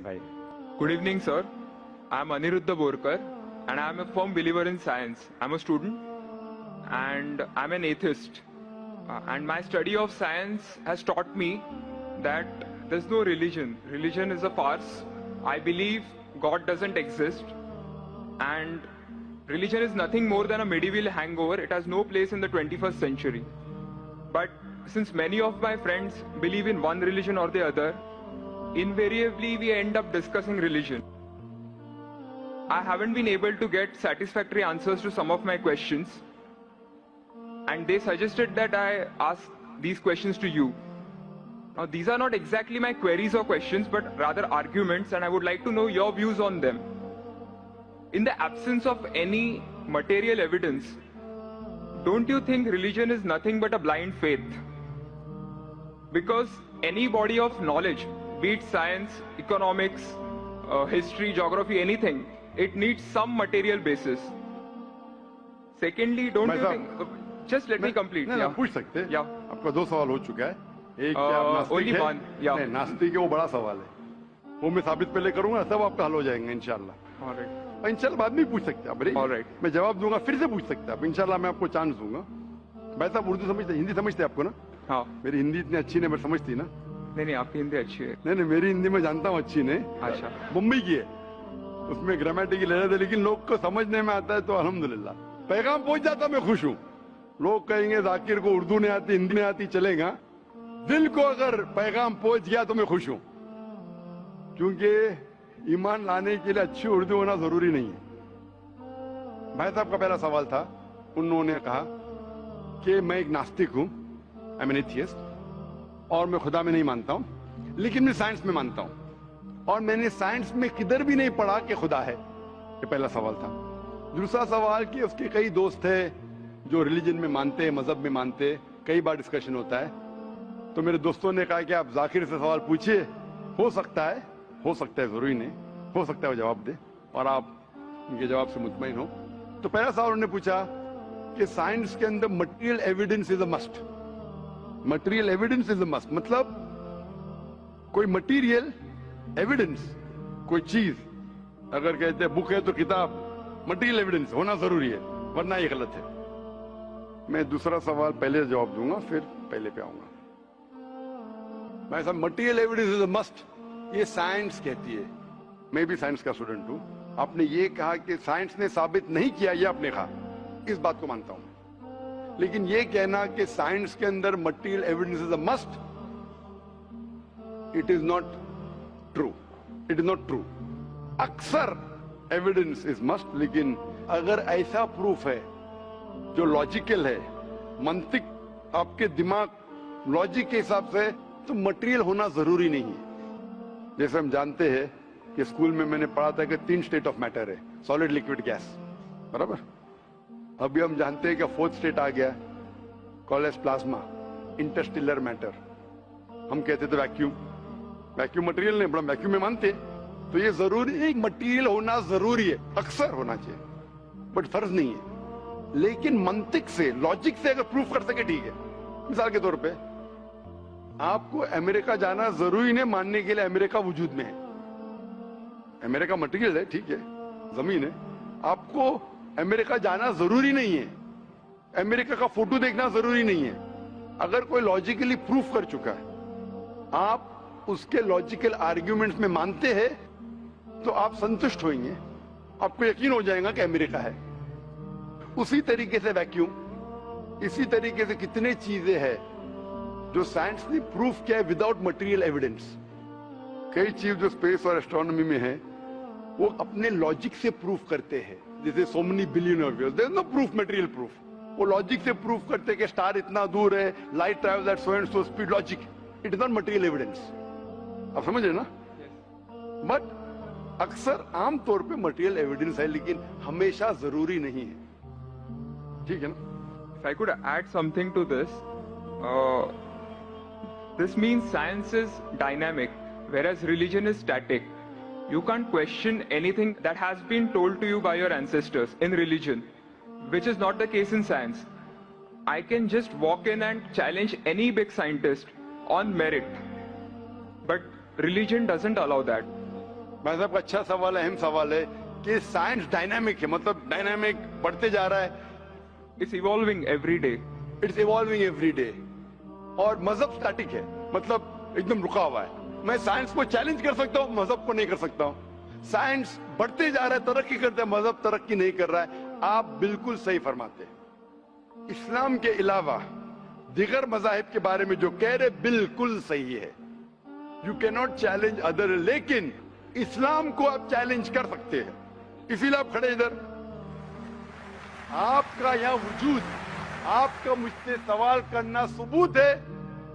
bhai. Good evening, sir. I am Aniruddha Borkar and I am a firm believer in science. I am a student and I am an atheist. And my study of science has taught me that there is no religion. Religion is a farce. I believe God doesn't exist. And religion is nothing more than a medieval hangover. It has no place in the 21st century. But since many of my friends believe in one religion or the other, invariably we end up discussing religion. I haven't been able to get satisfactory answers to some of my questions, and they suggested that I ask these questions to you. Now, these are not exactly my queries or questions, but rather arguments, and I would like to know your views on them. In the absence of any material evidence, don't you think religion is nothing but a blind faith? Because any body of knowledge, be it science, economics, history, geography, anything, it needs some material basis. Secondly, don't you think... Just let me complete. नहीं, पूछ सकते हैं। Yeah. आपका दो सवाल हो चुका है। एक क्या आप नास्तिक only हैं? one, yeah. नहीं, नास्तिक है वो बड़ा सवाल है। वो मैं साबित पहले करूंगा, सब आपका हल हो जाएंगे इंशाल्लाह। All right. इंशाल्लाह बाद में पूछ सकते हैं आप। All right. मैं जवाब दूंगा, फिर से पूछ सकते हैं आप। इंशाल्लाह मैं आपको चांस दूंगा। भाई साहब उर्दू समझते, हिंदी समझते आपको ना? हाँ। मेरी हिंदी इतनी अच्छी नहीं, मैं समझती ना? नहीं, आपकी हिंदी अच्छी है। नहीं, मेरी हिंदी मैं जानता हूँ अच्छी नहीं। अच्छा। मुंबई की है, उसमें ग्रामेटिकल एरर है, लेकिन लोग को समझने में आता है तो अल्हम्दुलिल्लाह। पैगाम पहुंच जाता, मैं खुश हूँ। लोग कहेंगे जाकिर को उर्दू नहीं आती, हिंदी नहीं आती, चलेगा। दिल को अगर पैगाम पहुंच गया तो मैं खुश हूँ, क्योंकि ईमान लाने के लिए अच्छी उर्दू होना जरूरी नहीं है। भाई साहब का पहला सवाल था, उन्होंने कहा कि मैं एक नास्तिक हूँ, आई एम एन एथियस्ट, और मैं खुदा में नहीं मानता हूँ, लेकिन मैं साइंस में मानता हूँ, और मैंने साइंस में किधर भी नहीं पढ़ा कि खुदा है। ये पहला सवाल था। दूसरा सवाल कि उसके कई दोस्त है जो रिलीजन में मानते हैं, मजहब में मानते हैं, कई बार डिस्कशन होता है, तो मेरे दोस्तों ने कहा कि आप जाकिर से सवाल पूछिए, हो सकता है जरूरी नहीं, हो सकता है वो जवाब दे और आप उनके जवाब से मुतमईन हो। तो पहला सवाल उन्होंने पूछा कि साइंस के अंदर material evidence is a must. Material evidence is a must मतलब कोई मटेरियल एविडेंस, कोई चीज अगर कहते हैं बुक है तो किताब, मटेरियल एविडेंस होना जरूरी है, वरना ये गलत है। मैं दूसरा सवाल पहले जवाब दूंगा, फिर पहले पे आऊंगा। मैं सब material evidence is a must, ये साइंस कहती है। मैं भी साइंस का स्टूडेंट हूं। आपने ये कहा कि साइंस ने साबित नहीं किया, ये आपने कहा, इस बात को मानता हूं, लेकिन ये कहना कि साइंस के अंदर material evidence is a must, it is not true. It is not true. अक्सर एविडेंस इज मस्ट, लेकिन अगर ऐसा प्रूफ है जो लॉजिकल है, मंतिक आपके दिमाग लॉजिक के हिसाब से, तो मटेरियल होना जरूरी नहीं है। जैसे हम जानते हैं कि स्कूल में मैंने पढ़ा था कि 3 स्टेट ऑफ मैटर है, सॉलिड, लिक्विड, गैस, बराबर। अभी हम जानते हैं कि 4th स्टेट आ गया, कॉलेज प्लाज्मा, इंटरस्टेलर मैटर। हम कहते थे वैक्यूम, वैक्यूम मटेरियल नहीं, बड़ा वैक्यूम में मानते। तो ये जरूरी है, मटेरियल होना जरूरी है, अक्सर होना चाहिए, बट फर्ज नहीं है। लेकिन मंतिक से, लॉजिक से अगर प्रूफ कर सके ठीक है। मिसाल के तौर पे आपको अमेरिका जाना जरूरी नहीं मानने के लिए अमेरिका वजूद में है। अमेरिका मटेरियल है, ठीक है, जमीन है, आपको अमेरिका जाना जरूरी नहीं है, अमेरिका का फोटो देखना जरूरी नहीं है। अगर कोई लॉजिकली प्रूफ कर चुका है, आप उसके लॉजिकल आर्ग्यूमेंट्स में मानते हैं, तो आप संतुष्ट होंगे, आपको यकीन हो जाएगा कि अमेरिका है। उसी तरीके से वैक्यूम, इसी तरीके से कितने चीजें हैं जो साइंस ने प्रूफ किया है विदाउट मटेरियल एविडेंस। कई चीज जो स्पेस और एस्ट्रोनॉमी में है, वो अपने लॉजिक से प्रूफ करते हैं, जैसे so many billion of years, there is no proof, material proof. वो लॉजिक से प्रूफ करते हैं कि स्टार इतना दूर है, light travels at so and so speed, logic, it is not material evidence. आप समझ रहे ना? बट अक्सर आमतौर पे मटेरियल एविडेंस है, लेकिन हमेशा जरूरी नहीं है। ठीक है ना? If I could add something to this, this means science is dynamic, whereas religion is static. You can't question anything that has been told to you by your ancestors in religion, which is not the case in science. I can just walk in and challenge any big scientist on merit, but religion doesn't allow that. भाई साहब का अच्छा सवाल है, अहम सवाल है कि साइंस डायनामिक है, मतलब डायनामिक बढ़ते जा रहा है, It's evolving every day. It's evolving every day. और मजहब स्टैटिक है, मतलब एकदम रुका हुआ है। मैं साइंस को चैलेंज कर सकता हूँ, मजहब को नहीं कर सकता हूँ। साइंस बढ़ते जा रहा है, तरक्की करते हैं, मजहब तरक्की नहीं कर रहा है। आप बिल्कुल सही फरमाते हैं। इस्लाम के अलावा दिगर मजाहिब के बारे में जो कह रहे बिल्कुल सही है। You can not challenge other, लेकिन इस्लाम को आप चैलेंज कर सकते हैं। इसीलिए आप खड़े इधर, आपका यहां वजूद, आपका मुझसे सवाल करना सबूत है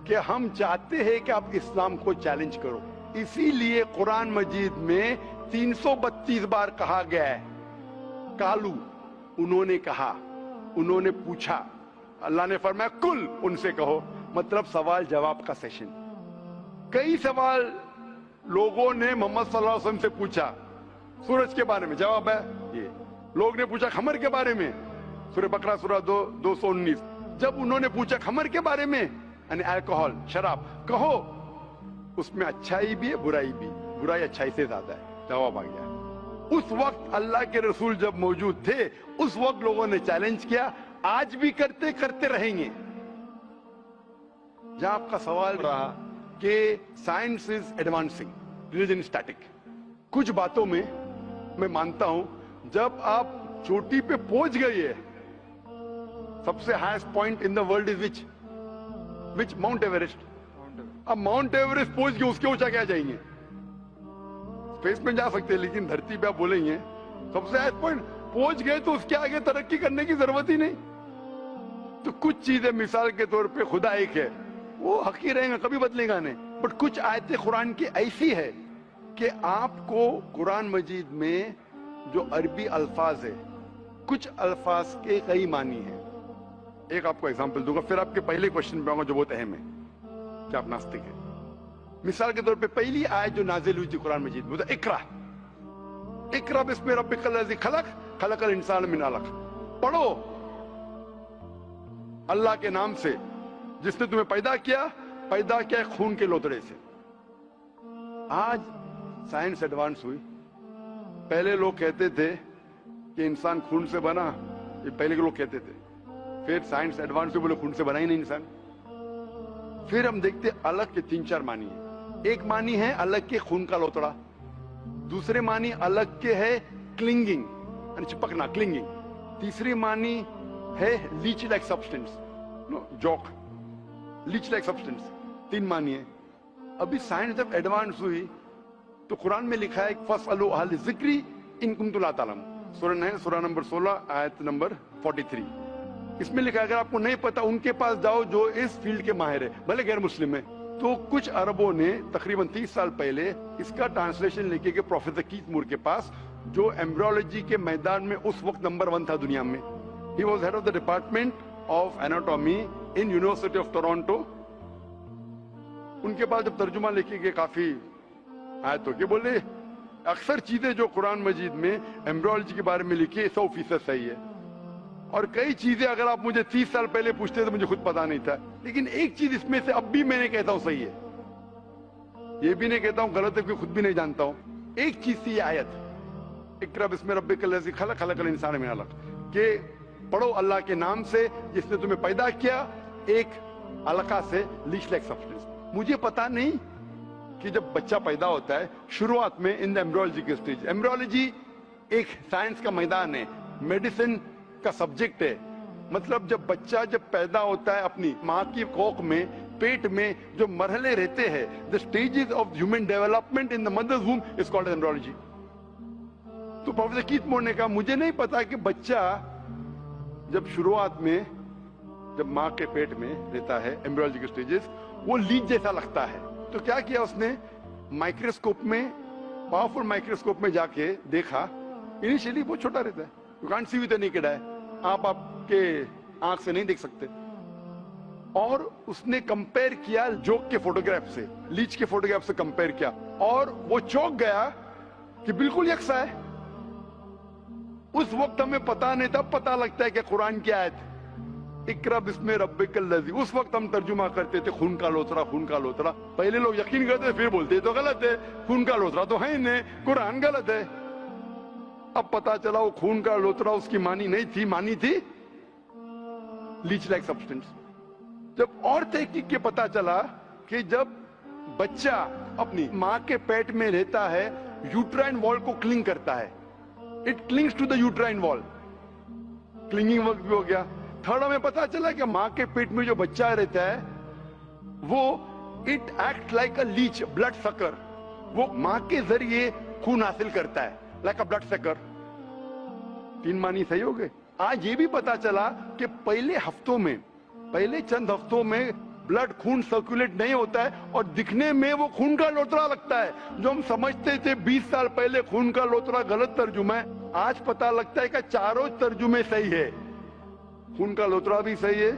कि हम चाहते हैं कि आप इस्लाम को चैलेंज करो। इसीलिए कुरान मजीद में 332 बार कहा गया है कालू, उन्होंने कहा, उन्होंने पूछा। अल्लाह ने फरमाया कुल, उनसे कहो, मतलब सवाल जवाब का सेशन। कई सवाल लोगों ने मोहम्मद सल्लल्लाहु अलैहि वसल्लम से पूछा, सूरज के बारे में जवाब है ये। लोग ने पूछा खमर के बारे में, सूरह बकरा सूरह 219। जब उन्होंने पूछा खमर के बारे में, यानी अल्कोहल, शराब, कहो उसमें अच्छाई भी है बुराई भी, बुराई अच्छाई से ज्यादा है, जवाब आ गया। उस वक्त अल्लाह के रसूल जब मौजूद थे, उस वक्त लोगों ने चैलेंज किया, आज भी करते रहेंगे। जहां आपका सवाल रहा कि science is advancing, religion static, कुछ बातों में मैं मानता हूं, जब आप चोटी पे पहुंच गई है, सबसे highest point in the world is which mount Everest. अब माउंट एवरेस्ट पहुंच गए, उसके ऊंचा क्या जाएंगे? स्पेस में जा सकते हैं, लेकिन धरती पे आप बोलेंगे सबसे हाईएस्ट पॉइंट पहुंच गए तो उसके आगे तरक्की करने की जरूरत ही नहीं। तो कुछ चीजें, मिसाल के तौर पे खुदा एक है, वो हक ही रहेगा, कभी बदलेगा नहीं। बट कुछ आयतें कुरान की ऐसी है कि आपको कुरान मजीद में जो अरबी अल्फाज है, कुछ अल्फाज के कई मानी है। एक आपको एग्जांपल दूंगा, फिर आपके पहले क्वेश्चन पे आऊंगा जो बहुत अहम है कि आप नास्तिक है। मिसाल के तौर पे पहली आयत जो नाजिल हुई थी कुरान मजीद में, इकरा इकरा बिस्मि रब्बिकल लज़ी खलक खलकल इंसान मिन अलक। पढ़ो अल्लाह के नाम से जिसने तुम्हें पैदा किया खून के लोतड़े से। आज साइंस एडवांस हुई। पहले लोग कहते थे कि इंसान खून से बना, ये पहले के लोग कहते थे। फिर साइंस एडवांस हुई, बोले खून से बना ही नहीं इंसान। फिर हम देखते अलग के 3-4 मानी है। एक मानी है अलग के खून का लोतड़ा, दूसरे मानी अलग के है क्लिंगिंग, चिपकना, क्लिंगिंग। तीसरी मानी है लीच लाइक सब्सटेंस, जॉक, लीच लाइक सब्सटेंस। 3 मानी है। अभी साइंस जब एडवांस हुई तो कुरान में लिखा है फसअलू अहल ज़िक्री इन कुंतुम ला तालमून, सूरह नंबर 16 आयत नंबर 43। इसमें लिखा है अगर आपको नहीं पता उनके पास जाओ जो इस फील्ड के माहिर है, भले गैर मुस्लिम है। तो कुछ अरबों ने तकरीबन 30 साल पहले इसका ट्रांसलेशन लेके गए प्रोफेसर कीथ मूर के पास, जो एम्ब्रियोलॉजी के मैदान में उस वक्त नंबर 1 था दुनिया में। He was head of the department of anatomy in university of Toronto. उनके पास जब तर्जुमा लेके गए काफी आयतों के, बोले अक्सर चीजें जो कुरान मजीद में एम्ब्रियोलॉजी के बारे में लिखी है 100% सही है, और कई चीजें अगर आप मुझे 30 साल पहले पूछते तो मुझे खुद पता नहीं था, लेकिन एक चीज इसमें से अब भी मैंने कहता हूं सही है, ये भी नहीं कहता हूं गलत है क्योंकि खुद भी नहीं जानता हूं। एक चीज थी आयत इकरा बिस्मि रब्बिकल लज़ी खलक खलकल इंसान मिन अलक, के पढ़ो अल्लाह के नाम से जिसने तुम्हें पैदा किया एक अलका से, लीच लाइक सब्सटेंस। मुझे पता नहीं कि जब बच्चा पैदा होता है शुरुआत में इन द एम्ब्रियोलॉजी के स्टेज, एम्ब्रियोलॉजी एक साइंस का मैदान है, मेडिसिन का सब्जेक्ट है। मतलब जब बच्चा जब पैदा होता है अपनी माँ की कोख में, पेट में जो मरहले रहते हैं, the stages of human development in the mother's womb is called embryology. तो प्रोफेसर कीथ मूर ने कहा मुझे नहीं पता कि बच्चा जब शुरुआत में जब माँ के पेट में रहता है, एम्ब्रियोलॉजी के स्टेजेस, वो लीच जैसा लगता है। तो क्या किया उसने, माइक्रोस्कोप में, पावरफुल माइक्रोस्कोप में जाके देखा, इनिशियली वो छोटा रहता है, you can't see with the naked eye, आप आपके आंख से नहीं देख सकते। और उसने कंपेयर किया जोक के फोटोग्राफ से, लीच के फोटोग्राफ से कंपेयर किया, और वो चौंक गया कि बिल्कुल यकसा है। उस वक्त हमें पता नहीं था, पता लगता है कि कुरान की आयत इकरा बिस्मे रब्बिकल लज़ी, उस वक्त हम तर्जुमा करते थे खून का लोतरा, खून का लोतरा। पहले लोग यकीन करते फिर बोलते ये तो गलत है, खून का लोतरा तो है ही नहीं, कुरान गलत है। अब पता चला वो खून का लोतरा उसकी मानी नहीं थी, मानी थी लीच लाइक सब्सटेंस। जब और तहकीक के पता चला कि जब बच्चा अपनी माँ के पेट में रहता है, यूट्राइन वॉल को क्लिंग करता है, it clings to the uterine wall, clinging work भी हो गया। थर्ड हमें पता चला कि माँ के पेट में जो बच्चा रहता है वो it act like a leech, blood sucker, वो माँ के जरिए खून हासिल करता है, लाइक अ ब्लड सकर। 3 मानी सही हो गए। आज ये भी पता चला कि पहले चंद हफ्तों में ब्लड खून सर्कुलेट नहीं होता है और दिखने में वो खून का लोतरा लगता है। जो हम समझते थे 20 साल पहले खून का लोतरा गलत तर्जुमा है, आज पता लगता है कि चारों तर्जुमे सही है। खून का लोतरा भी सही है,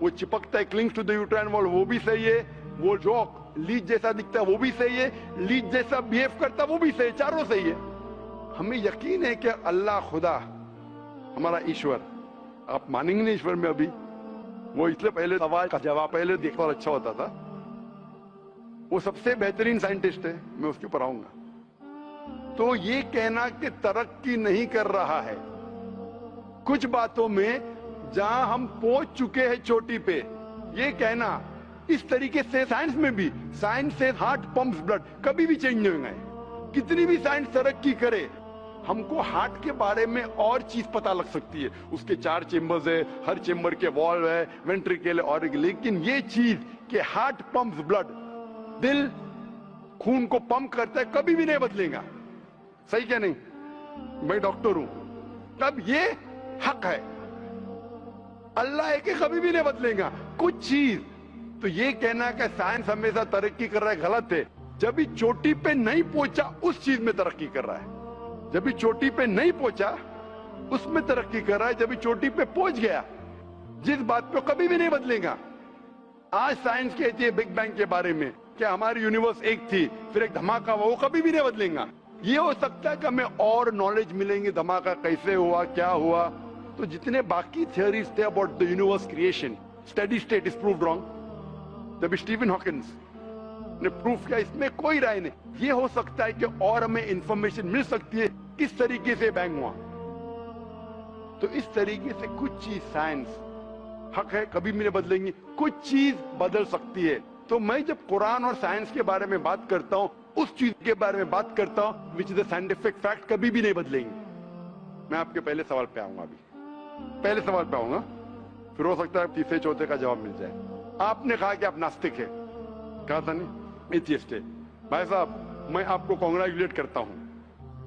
वो चिपकता है clings to the uterine wall वो भी सही है, वो जो लीच जैसा दिखता है वो भी सही है, लीच जैसा बिहेव करता है वो भी सही है, चारों सही है। हमें यकीन है कि अल्लाह खुदा हमारा ईश्वर, आप मानेंगे नहीं ईश्वर में अभी, वो इसलिए पहले सवाल का जवाब पहले देखा और अच्छा होता था, वो सबसे बेहतरीन साइंटिस्ट है, मैं उसके ऊपर आऊंगा। तो ये कहना कि तरक्की नहीं कर रहा है, कुछ बातों में जहां हम पहुंच चुके हैं चोटी पे, ये कहना इस तरीके से साइंस में भी, साइंस से हार्ट पंप्स ब्लड, कभी भी चेंज नहीं होंगे। कितनी भी साइंस तरक्की करे, हमको हार्ट के बारे में और चीज पता लग सकती है, उसके 4 चेंबर्स है, हर चेंबर के वॉल्व है, वेंट्रिकल है, और लेकिन ये चीज कि हार्ट पंप्स ब्लड, दिल खून को पंप करता है, कभी भी नहीं बदलेगा। सही क्या नहीं? मैं डॉक्टर हूं, तब ये हक है, अल्लाह है कि कभी भी नहीं बदलेगा कुछ चीज। तो ये कहना कि साइंस हमेशा तरक्की कर रहा है गलत है। जब भी चोटी पे नहीं पहुंचा उस चीज में तरक्की कर रहा है, जब भी चोटी पे नहीं पहुंचा उसमें तरक्की कर रहा है, जब भी चोटी पे पहुंच गया जिस बात पे कभी भी नहीं बदलेगा। आज साइंस कहती है बिग बैंग के बारे में कि हमारी यूनिवर्स एक थी फिर एक धमाका हुआ, वो कभी भी नहीं बदलेगा। ये हो सकता है कि हमें और नॉलेज मिलेंगे, धमाका कैसे हुआ, क्या हुआ। तो जितने बाकी थियोरीज थे about the universe creation, steady state is proved wrong. जब स्टीफन हॉकिंस ने प्रूफ किया, इसमें कोई राय नहीं। ये हो सकता है कि और हमें इंफॉर्मेशन मिल सकती है किस तरीके से बैंग हुआ। तो इस तरीके से कुछ चीज साइंस हक है, कभी भी नहीं बदलेंगी, कुछ चीज बदल सकती है। तो मैं जब कुरान और साइंस के बारे में बात करता हूं, उस चीज के बारे में बात करता हूं which is the scientific fact, कभी भी नहीं बदलेंगे। मैं आपके पहले सवाल पे आऊंगा, अभी पहले सवाल पे आऊंगा, फिर हो सकता है तीसरे चौथे का जवाब मिल जाए। आपने कहा कि आप नास्तिक है, कहा था नहीं, एथियस्ट है। भाई साहब मैं आपको कांग्रेचुलेट करता हूं,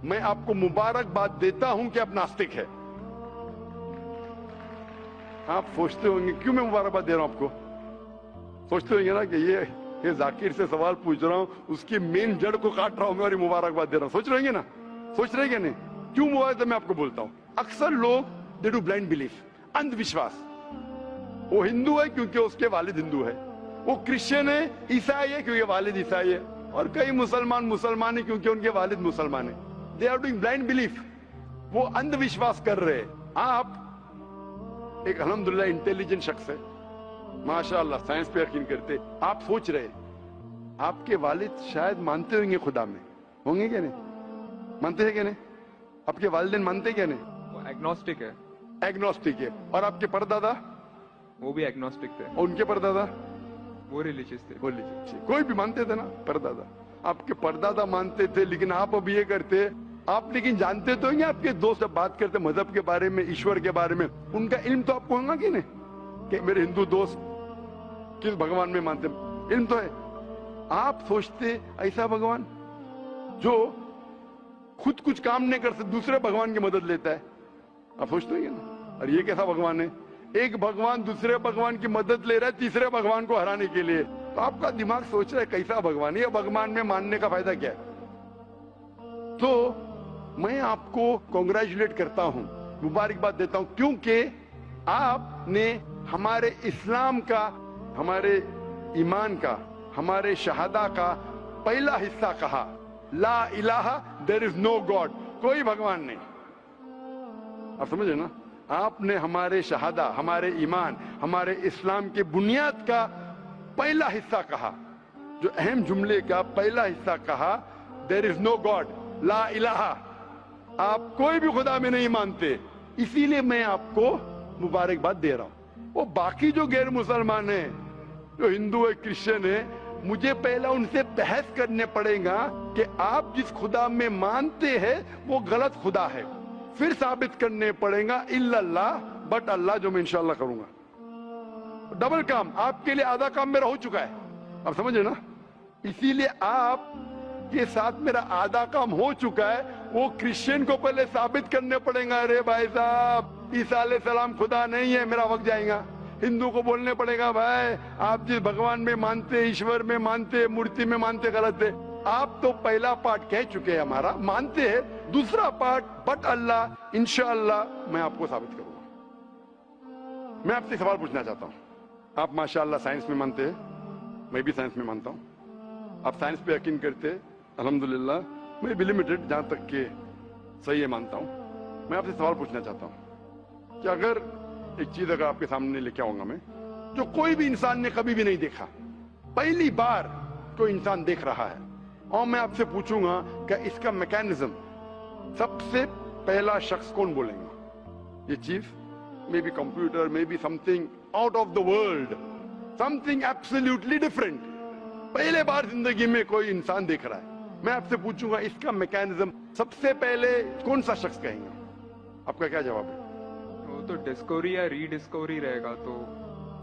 मैं आपको मुबारकबाद देता हूं कि आप नास्तिक है। आप सोचते होंगे क्यों मैं मुबारकबाद दे रहा हूं आपको, सोचते होंगे ना कि ये जाकिर से सवाल पूछ रहा हूं, उसकी मेन जड़ को काट रहा हूं मैं और मुबारकबाद दे रहा हूं। सोच रहे हैं ना, सोच रहे हैं नहीं? क्यों मुबारक मैं आपको बोलता हूं। अक्सर लोग दे डू ब्लाइंड बिलीफ, अंधविश्वास। वो हिंदू है क्योंकि उसके वालिद हिंदू है, वो क्रिश्चियन है, ईसाई है क्योंकि वालिद ईसाई है, और कई मुसलमान है क्योंकि उनके वालिद मुसलमान है। They are doing blind belief, वो अंधविश्वास कर रहे हैं। आप एक अल्हम्दुलिल्लाह इंटेलिजेंट शख्स है, माशाअल्लाह, साइंस पे यकीन करते। आप सोच रहे आपके वालिद शायद मानते होंगे खुदा में, होंगे क्या नहीं? मानते हैं क्या नहीं? आपके वालिदैन मानते क्या नहीं? वो एग्नोस्टिक है। एग्नोस्टिक है। और आपके परदादा? वो भी एग्नोस्टिक थे। और उनके परदादा? वो रिलीजियस थे। वो रिलीजियस, कोई भी मानते थे ना परदादा। आपके परदादा मानते थे, लेकिन आप अब ये करते आप, लेकिन जानते तो हैं आपके दोस्त जब बात करते मजहब के बारे में, ईश्वर के बारे में, उनका इल्म तो आपको होगा कि नहीं कि मेरे हिंदू दोस्त किस भगवान में मानते, इल्म तो है। आप सोचते ऐसा भगवान जो खुद कुछ काम नहीं कर सकते, दूसरे भगवान की मदद लेता है, आप सोचते हैं ना? और ये कैसा भगवान है? एक भगवान दूसरे भगवान की मदद ले रहा है तीसरे भगवान को हराने के लिए। तो आपका दिमाग सोच रहा है कैसा भगवान है, ये भगवान में मानने का फायदा क्या है? तो मैं आपको कांग्रेचुलेट करता हूं, मुबारकबाद देता हूं, क्योंकि आपने हमारे इस्लाम का, हमारे ईमान का, हमारे शहादा का पहला हिस्सा कहा, ला इलाहा, देयर इज नो गॉड, कोई भगवान नहीं। आप समझे ना? आपने हमारे शहादा, हमारे ईमान, हमारे इस्लाम के बुनियाद का पहला हिस्सा कहा, जो अहम जुमले का पहला हिस्सा कहा, देयर इज नो गॉड, ला इलाहा, आप कोई भी खुदा में नहीं मानते, इसीलिए मैं आपको मुबारकबाद दे रहा हूं। वो बाकी जो गैर मुसलमान है, जो हिंदू है, क्रिश्चियन है, मुझे पहला उनसे बहस करने पड़ेगा कि आप जिस खुदा में मानते हैं वो गलत खुदा है, फिर साबित करने पड़ेगा इल्लल्लाह बट अल्लाह, जो मैं इंशाल्लाह करूंगा। डबल काम, आपके लिए आधा काम मेरा हो चुका है, आप समझे ना? इसीलिए आप के साथ मेरा आधा काम हो चुका है, वो क्रिश्चियन को पहले साबित करने पड़ेगा, अरे भाई साहब ईसा अलैहिस्सलाम खुदा नहीं है, मेरा वक्त जाएगा। हिंदू को बोलने पड़ेगा, भाई आप जिस भगवान में मानते, ईश्वर में मानते, मूर्ति में मानते, गलत है। आप तो पहला पार्ट कह चुके हैं हमारा, मानते हैं, दूसरा पार्ट बट अल्लाह इंशाअल्लाह मैं आपको साबित करूंगा। मैं आपसे सवाल पूछना चाहता हूं, आप माशाअल्लाह साइंस में मानते हैं, मैं भी साइंस में मानता हूं, आप साइंस पे यकीन करते हैं, अल्हम्दुलिल्लाह, मैं भी लिमिटेड जहां तक के सही है मानता हूं। मैं आपसे सवाल पूछना चाहता हूं कि अगर एक चीज अगर आपके सामने लेके आऊंगा मैं, जो कोई भी इंसान ने कभी भी नहीं देखा, पहली बार कोई इंसान देख रहा है, और मैं आपसे पूछूंगा कि इसका मैकेनिज्म, सबसे पहला शख्स कौन बोलेगा? ये चीज may be computer, may be something out of the world, something absolutely different, पहले बार जिंदगी में कोई इंसान देख रहा है। मैं आपसे पूछूंगा इसका मैकेनिज्म सबसे पहले कौन सा शख्स कहेंगे? आपका क्या जवाब है? वो तो डिस्कवरी या रीडिस्कवरी रहेगा, तो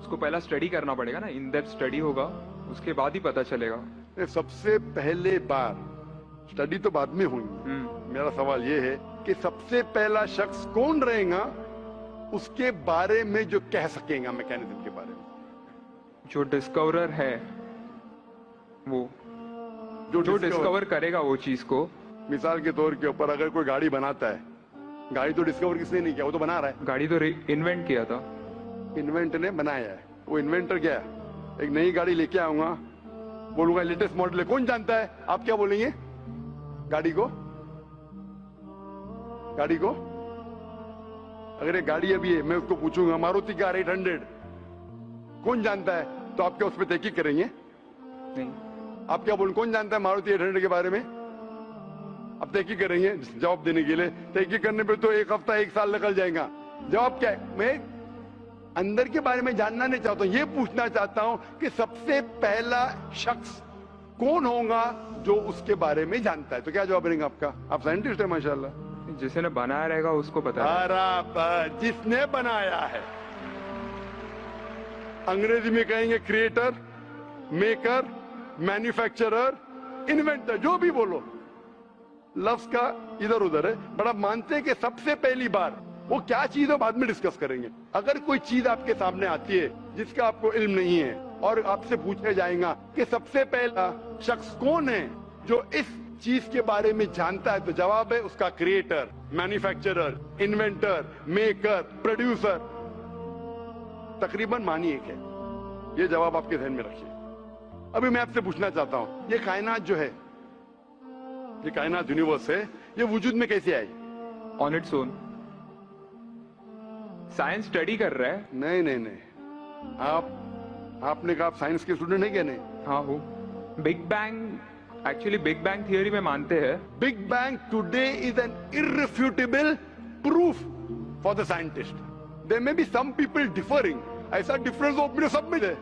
उसको पहला स्टडी करना पड़ेगा ना, इन डेप्थ स्टडी होगा, उसके बाद ही पता चलेगा। सबसे पहले बार स्टडी तो बाद में हुई। मेरा सवाल ये है कि सबसे पहला शख्स कौन रहेगा उसके बारे में जो कह सकेगा, मैकेनिज्म के बारे में? जो डिस्कवरर है, वो जो डिस्कवर करेगा वो चीज को। मिसाल के तौर के ऊपर अगर कोई गाड़ी बनाता है, गाड़ी तो डिस्कवर किसने नहीं किया, वो तो बना रहा है। गाड़ी तो इन्वेंट किया था, इन्वेंट ने बनाया है, वो इन्वेंटर क्या है? एक नई गाड़ी लेके आऊंगा, बोलूंगा लेटेस्ट मॉडल है, कौन जानता है? आप क्या बोलेंगे? गाड़ी को अगर एक गाड़ी अभी है, मैं उसको पूछूंगा मारुति कार 800 कौन जानता है, तो आप क्या उस पर तहकीक करेंगे? नहीं। आप क्या बोलेंगे, कौन जानता है मारुति 800 के बारे में? अब तहकीक करेंगे जवाब देने के लिए, तहकीक करने पे तो एक हफ्ता एक साल निकल जाएगा। जवाब क्या है? मैं अंदर के बारे में जानना नहीं चाहता हूं, ये पूछना चाहता हूं कि सबसे पहला शख्स कौन होगा जो उसके बारे में जानता है। तो क्या जवाब रहेगा आपका? आप साइंटिस्ट है माशाल्लाह। जिसने बनाया रहेगा उसको पता है। बराबर, जिसने बनाया है। अंग्रेजी में कहेंगे क्रिएटर, मेकर, मैन्युफैक्चरर, इन्वेंटर, जो भी बोलो, लफ्ज का इधर उधर है, बड़ा मानते हैं कि सबसे पहली बार वो क्या चीज है बाद में डिस्कस करेंगे। अगर कोई चीज आपके सामने आती है जिसका आपको इल्म नहीं है और आपसे पूछा जाएगा कि सबसे पहला शख्स कौन है जो इस चीज के बारे में जानता है, तो जवाब है उसका creator, manufacturer, inventor, maker, producer. तकरीबन मानी एक है। ये जवाब आपके ध्यान में रखिए। अभी मैं आपसे पूछना चाहता हूं, ये कायनात जो है, ये कायनात यूनिवर्स है, ये वजूद में कैसे आई? On its own. Science study कर रहा है। नहीं, आपने कहा आप साइंस के स्टूडेंट है क्या? नहीं। हाँ हूँ। Big bang, actually big bang theory में मानते हैं। Big bang today is an irrefutable proof for the scientist. There may be some people differing, ऐसा डिफरेंस ऑफ ओपिनियन सब में है,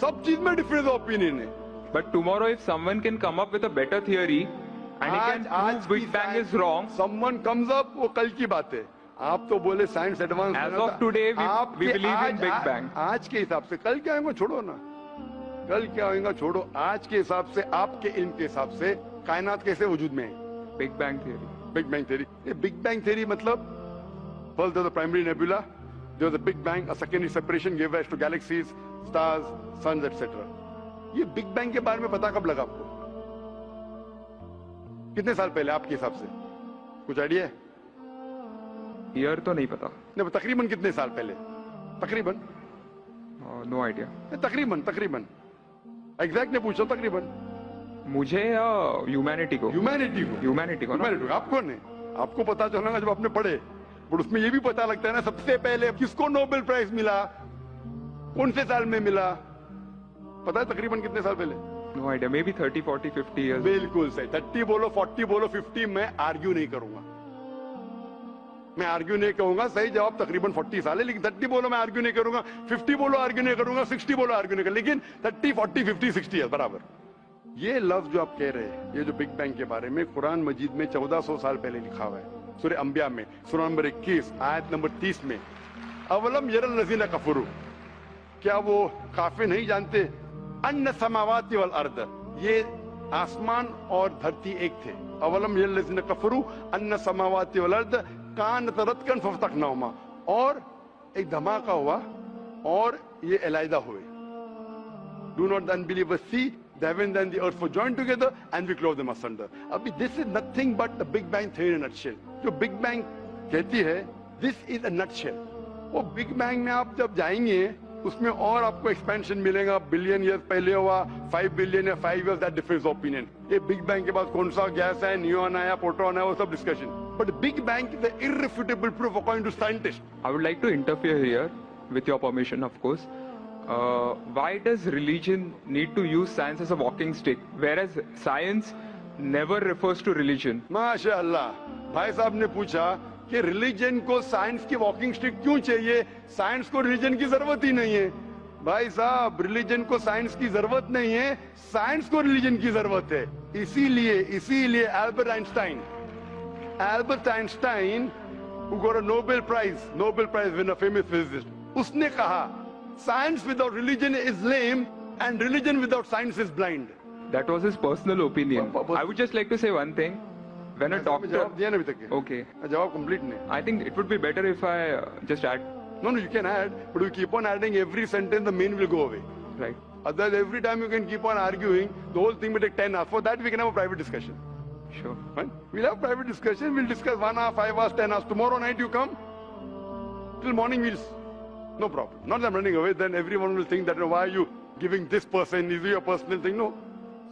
सब चीज में डिफरेंस ऑफ ओपिनियन है। But tomorrow if someone can come up with a better theory and he can prove big bang is wrong, someone comes up, वो कल की बात है। आप तो बोले science advance. Age of today we believe in big bang. आज के हिसाब से, कल क्या होगा छोड़ो ना, कल क्या होगा छोड़ो, आज के हिसाब से, आपके इल्म के हिसाब से कायनात कैसे वजूद में है? Big bang theory. Big bang theory. ये बिग बैंग थियरी मतलब first the primary nebula, there was a big bang, a secondary separation give rise to galaxies, stars, suns etcetera. ये बिग बैंग के बारे में पता कब लगा आपको? कितने साल पहले आपके हिसाब से? कुछ आइडिया है? ईयर तो नहीं पता। नहीं, तकरीबन कितने साल पहले? तकरीबन नो आइडिया। तकरीबन एग्जैक्ट नहीं पूछो, तकरीबन। मुझे या ह्यूमैनिटी को? ह्यूमैनिटी को ना? आपको नहीं, आपको पता चला जब आपने पढ़े। पर उसमें ये भी पता लगता है ना सबसे पहले किसको नोबेल प्राइज मिला, कौन से साल में मिला, पता है तकरीबन कितने साल पहले? No idea. Maybe 30, 40, 50 years. बिल्कुल सही. 30 बोलो, 40 बोलो, 50, मैं आर्ग्यू नहीं करूंगा. मैं आर्ग्यू नहीं कहूंगा. सही जवाब तकरीबन 40 साल है, लेकिन 30 बोलो मैं आर्ग्यू नहीं करूंगा, 50 बोलो आर्ग्यू नहीं करूंगा, 60 बोलो आर्ग्यू नहीं करूंगा, लेकिन 30, 40, 50, 60 है बराबर. ये लफ्ज जो आप कह रहे हैं, ये जो बिग बैंग के बारे में कुरान मजीद में 1400 साल पहले लिखा हुआ है. सूरह अंबिया में सूरह नंबर 21 आयत नंबर 30 में, अवलम यरल लज़ीना कफरू, क्या वो काफिर नहीं जानते, अन्ना समावाति वल अर्द, ये आसमान और धरती एक थे. अवलम यरल लज़ीना कफरू अन्ना समावाति वल अर्द कानत रतकन फफ्तकनाहुमा, और एक धमाका हुआ और ये अलहदा हुए. Do not the unbelievers see the heavens and the earth were joined together and we clove them asunder. अभी this is nothing but the Big Bang theory in a nutshell. जो Big Bang कहती है, this is a nutshell. वो Big Bang में आप जब जाएंगे उसमें और आपको एक्सपेंशन मिलेगा. बिलियन ईयर्स पहले हुआ, 5 बिलियन या 5 years, that differs opinion. ये बिग बैंग के बाद कौन सा गैस है, न्यूट्रॉन है या प्रोटॉन है, वो सब discussion. But big bang is the irrefutable proof according to scientist. I would like to interfere here, with your permission, of course. Why does religion need to use science as a walking stick, whereas science never refers to religion? माशाअल्लाह, भाई साहब ने पूछा कि religion को science की walking stick क्यों चाहिए, साइंस को रिलीजन की जरूरत ही नहीं है. भाई साहब, रिलीजन को साइंस की जरूरत नहीं है, साइंस को रिलीजन की जरूरत है. इसीलिए Albert Einstein who got a Nobel Prize winner, famous physicist, उसने कहा science without religion is lame and religion without science is blind. That was his personal opinion. I would just like to say one thing. When a doctor... जवाब दिया ना अभी तक. Okay. जवाब complete नहीं. I think it would be better if I just add. No, you can add, but you keep on adding every sentence, the meaning will go away. Right. Otherwise, every time you can keep on arguing, the whole thing will take 10 hours. For that, we can have a private discussion. Sure. Right? We'll have private discussion. We'll discuss 1 hour, 5 hours, 10 hours. Tomorrow night you come. Till morning no problem. Not that I'm running away. Then everyone will think that, why are you giving this person? Is it your personal thing? No.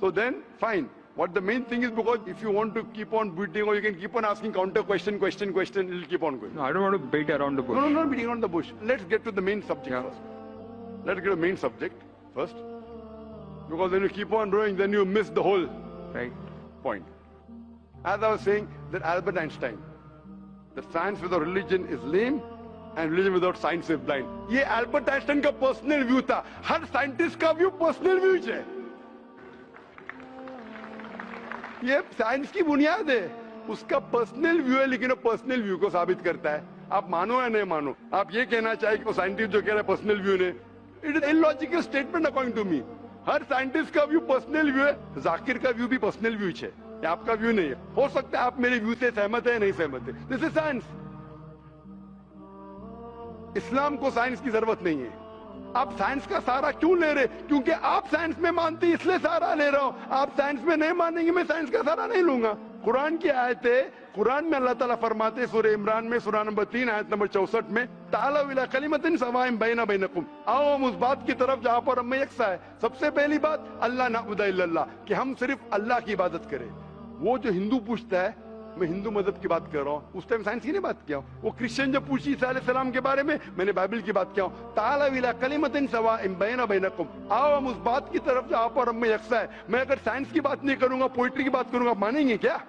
So then, fine. What the main thing is, because if you want to keep on beating, or you can keep on asking counter question, it'll keep on going. No, I don't want to beat around the bush. No, not beating around the bush. Let's get to the main subject first. Let's get to the main subject first. Because when you keep on growing, then you miss the whole point. As I was saying, that Albert Einstein, that science without religion is lame and religion without science is blind. ये Albert Einstein का personal view था. हर scientist का view personal view है. ये science की बुनियाद है. उसका पर्सनल व्यू है, लेकिन वो पर्सनल व्यू को साबित करता है. आप मानो या नहीं मानो, आप ये कहना चाहिए कि वो साइंटिस्ट जो कह रहा है पर्सनल व्यू ने, it is illogical statement according to me. हर साइंटिस्ट का व्यू पर्सनल व्यू है. जाकिर का व्यू भी पर्सनल व्यू है, आपका व्यू नहीं है. हो सकता है आप मेरे व्यू से सहमत है, नहीं सहमत है. This is science. इस्लाम को साइंस की जरूरत नहीं है. आप साइंस का सहारा क्यों ले रहे? क्योंकि आप साइंस में मानते हैं, इसलिए सहारा ले रहा हूं. आप साइंस में नहीं मानेंगे, मैं साइंस का सहारा नहीं लूंगा. कुरान की आयत है, कुरान में अल्लाह ताला फरमाते, सूरह इमरान में सूरह नंबर 3 आयत नंबर 64 में, ताला इला कलिमतिन सवाइन बैना बैनकुम, आओ हम उस बात की तरफ जहां पर हम यकसा है. सबसे पहली बात, अल्लाह नअबुद इल्लल्लाह, कि हम सिर्फ अल्लाह की इबादत करें. वो जो हिंदू पूछता है, मैं हिंदू मजहब की बात कर रहा हूँ, उस टाइम साइंस की नहीं बात किया. वो क्रिश्चियन जब पूछी ईसा अलैहिस्सलाम के बारे में, मैंने बाइबल की बात किया. ताला इला कलिमतिन सवाइन बैना बैनकुम, आओ हम उस बात की तरफ जहां पर हम यकसा है. मैं अगर साइंस की बात नहीं करूंगा, पोइट्री की बात करूंगा, मानेंगे क्या?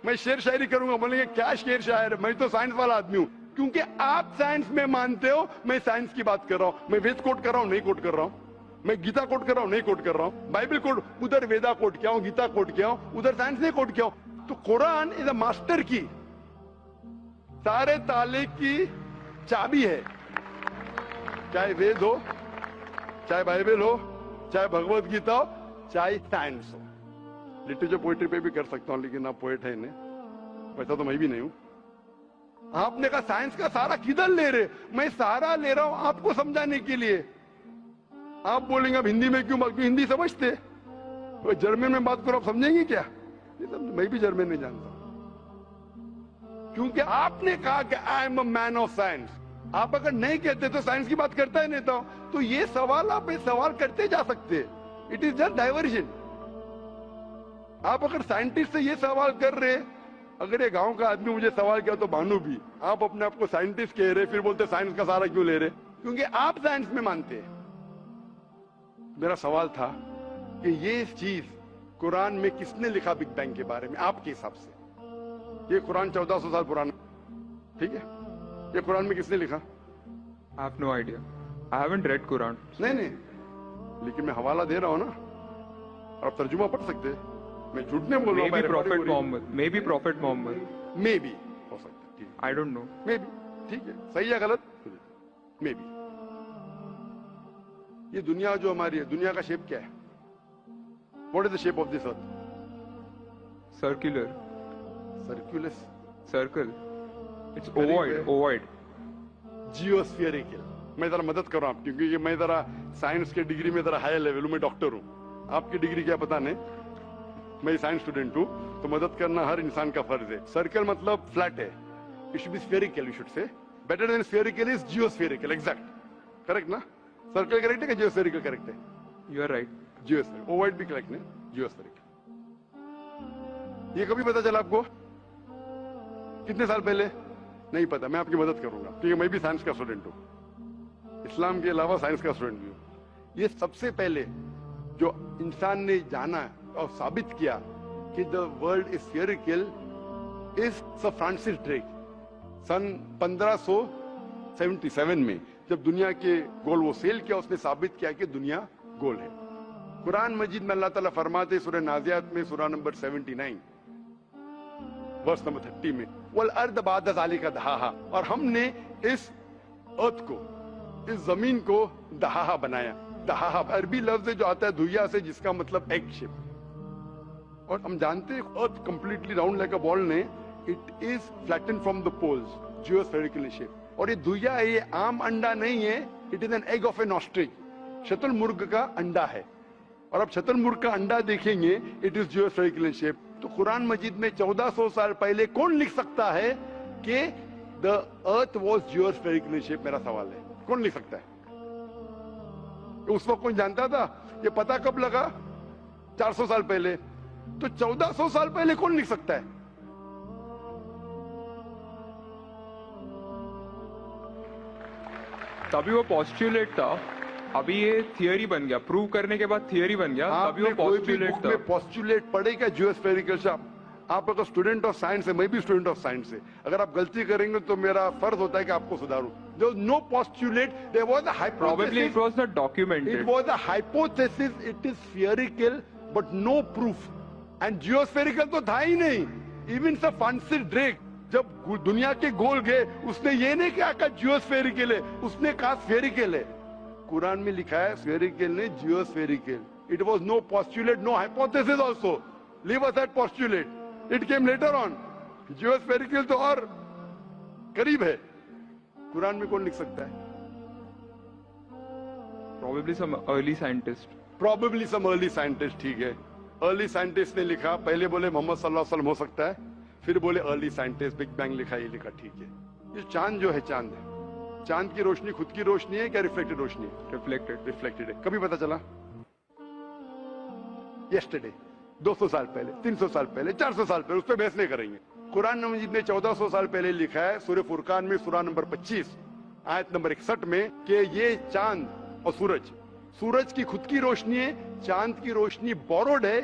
मैं शेर शायरी करूंगा, बोलेंगे क्या शेर शायर, मैं तो साइंस वाला आदमी हूं. क्योंकि आप साइंस में मानते हो, मैं साइंस की बात कर रहा हूं. मैं वेद कोट कर रहा हूं, नहीं कोट कर रहा हूं. मैं गीता कोट कर रहा हूं, नहीं कोट कर रहा हूं. बाइबल कोट, उधर वेदा कोट किया हूं, गीता कोट किया हूं, उधर साइंस नहीं कोट किया हूं. तो कुरान इज अ मास्टर की, सारे ताले की चाबी है. चाहे वेद हो, चाहे बाइबल हो, चाहे भगवत गीता हो, चाहे साइंस हो. लिटरेचर पोएट्री पे भी कर सकता हूं, लेकिन आप पोएट है नहीं, वैसा तो मैं भी नहीं हूं. आपने कहा साइंस का सहारा किधर ले रहे? मैं सहारा ले रहा हूं आपको समझाने के लिए. आप बोलेंगे अब हिंदी में क्यों बात? हिंदी समझते, जर्मन में बात करो, आप समझेंगे क्या? मैं भी जर्मन नहीं जानता. क्योंकि आपने कहा कि I am a man of science. आप अगर नहीं कहते तो साइंस की बात करता ही नहीं था. तो ये सवाल आप सवाल करते जा सकते. It is just diversion. आप अगर साइंटिस्ट से ये सवाल कर रहे अगर ये गांव का आदमी मुझे सवाल किया तो भानु भी, आप अपने आप को साइंटिस्ट कह रहे, फिर बोलते साइंस का सहारा क्यों ले रहे? क्योंकि आप साइंस में मानते हैं। मेरा सवाल था कि ये चीज कुरान में किसने लिखा बिग बैंग के बारे में आपके हिसाब से? ये कुरान 1400 साल पुराना, ठीक है? ये कुरान में किसने लिखा? I have no idea. I haven't read Quran. नहीं, लेकिन मैं हवाला दे रहा हूं ना, और आप तर्जुमा पढ़ सकते हैं। मैं झूठ नहीं बोल रहा हूं। Maybe Prophet Muhammad. Maybe Prophet Muhammad. May be हो सकता है, ठीक है। I don't know. May be, ठीक है, सही है गलत? May be. ये दुनिया जो हमारी है, दुनिया का शेप क्या है? What is the shape of this earth? Circular. सर्कुलस, Circle. It's Very ovoid. well. Ovoid. जियोस्फेरिकल। मैं जरा मदद कर रहा हूं आप, क्योंकि मैं जरा साइंस के डिग्री में जरा हाई लेवल हूं, मैं डॉक्टर हूं। आपकी डिग्री क्या पता नहीं, मैं साइंस स्टूडेंट हूं, तो मदद करना हर इंसान का फर्ज है। सर्कल मतलब फ्लैट है, it should be spherical, you should say. Better than spherical is geospherical, exact, correct ना? सर्कल करेक्ट है कि जियोस्फेरिकल करेक्ट है? You are right. Geospherical, ovoid भी करेक्ट है, जियोस्फेरिकल। ये कभी पता चला आपको? कितने साल पहले? नहीं पता, मैं आपकी मदद करूंगा, क्योंकि मैं भी साइंस का स्टूडेंट हूं, इस्लाम के अलावा साइंस का स्टूडेंट भी हूं। ये सबसे पहले जो इंसान ने जाना और साबित किया कि the world is spherical is sir Francis Drake. सन 1577 में जब दुनिया के गोल वो सेल किया, उसने साबित किया कि दुनिया गोल है। कुरान मजीद में अल्लाह ताला फरमाते सूरह नाज़ियात में सूरह नंबर 79 वर्स नंबर 30 में, वल अर्द बाद ज़ालिका दहाहा, और हमने इस अर्थ को, इस जमीन को दहाहा बनाया। दहाहा अरबी लफ्ज है जो आता है धुइया से, जिसका मतलब एग शेप। और हम जानते हैं earth completely round like a ball ने, it is flatten from the poles, geospherical shape. और ये धुइया है, ये आम अंडा नहीं है, it is an egg of an ostrich, शतुरमुर्ग का अंडा है। और अब शतुरमुर्ग का अंडा देखेंगे, इट इज जियोस्फेरिकल शेप। तो कुरान मजीद में 1400 साल पहले कौन लिख सकता है कि द अर्थ वॉज जियोस्फेरिकल शेप? मेरा सवाल है, कौन लिख सकता है? उस वक्त कौन जानता था? ये पता कब लगा? 400 साल पहले। तो 1400 साल पहले कौन लिख सकता है? तभी वो पोस्टुलेट था, अभी ये थियरी बन गया, प्रूव करने के बाद थियरी बन गया, तभी वो पोस्टुलेट था। पोस्टुलेट पढ़ेगा जियोस्फेरिकल से। आप अगर स्टूडेंट ऑफ साइंस है, मैं भी स्टूडेंट ऑफ साइंस है, अगर आप गलती करेंगे तो मेरा फर्ज होता है कि आपको सुधारूं। There was no postulate, there was a hypothesis. Probably it was not documented. It was a hypothesis, it is spherical, but no proof. And geospherical तो था ही नहीं। Even Sir Francis Drake जब दुनिया के गोल गए, उसने ये नहीं कहा जियोस्फेरिकल है, उसने कहा स्फेरिकल है। कुरान में लिखा है स्फेरिकल ने जियोस्फेरिकल। It was no postulate, no hypothesis also. Leave aside postulate. It came later on. जियोस्फेरिकल तो और करीब है। कुरान में कौन लिख सकता है? Probably some early scientist. Probably some early scientist, ठीक है। अर्ली साइंटिस्ट ने लिखा, पहले बोले मोहम्मद सल्लल्लाहु अलैहि वसल्लम हो सकता है, फिर बोले अर्ली साइंटिस्ट, बिग बैंग लिखा, ये लिखा, ठीक है। ये चांद जो है, चांद है, चांद की रोशनी खुद की रोशनी है क्या रिफ्लेक्टेड रोशनी है? रिफ्लेक्टेड है। कभी पता चला? यस्टरडे, 200 साल पहले, 300 साल पहले, 400 साल पहले, उस पर बहस नहीं करेंगे। कुरान मजीद ने 1400 साल पहले लिखा है सूरह फुरकान में सूरह नंबर 25 आयत नंबर 61 में कि ये चांद और सूरज की खुद की रोशनी है, चांद की रोशनी बोरोड है,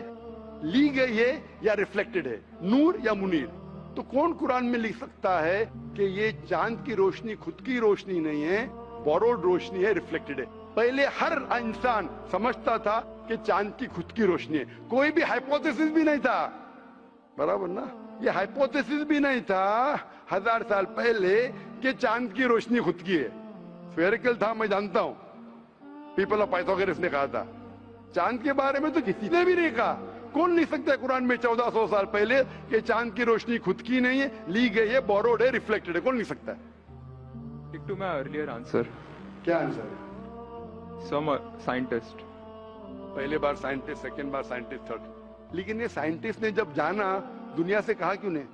ली गई है या रिफ्लेक्टेड है, नूर या मुनीर। तो कौन कुरान में लिख सकता है कि ये चांद की रोशनी खुद की रोशनी नहीं है, बोरोड रोशनी है, रिफ्लेक्टेड है? पहले हर इंसान समझता था कि चांद की खुद की रोशनी है, कोई भी हाइपोथेसिस भी नहीं था, बराबर ना? ये हाइपोथेसिस भी नहीं था 1000 साल पहले कि चांद की रोशनी खुद की है। स्फेरिकल था, मैं जानता हूं, पीपल ऑफ पाइथागोरस ने कहा था। चांद के बारे में तो किसी ने भी नहीं कहा। कौन लिख सकता है कुरान में 1400 साल पहले कि चांद की रोशनी खुद की नहीं है, ली गई है, बोरोड है, रिफ्लेक्टेड है? कौन लिख सकता है? Stick to my earlier answer. क्या आंसर है? Some scientist. पहले बार साइंटिस्ट, सेकेंड बार साइंटिस्ट, थर्ड। लेकिन ये साइंटिस्ट ने जब जाना, दुनिया से कहा क्यों नहीं?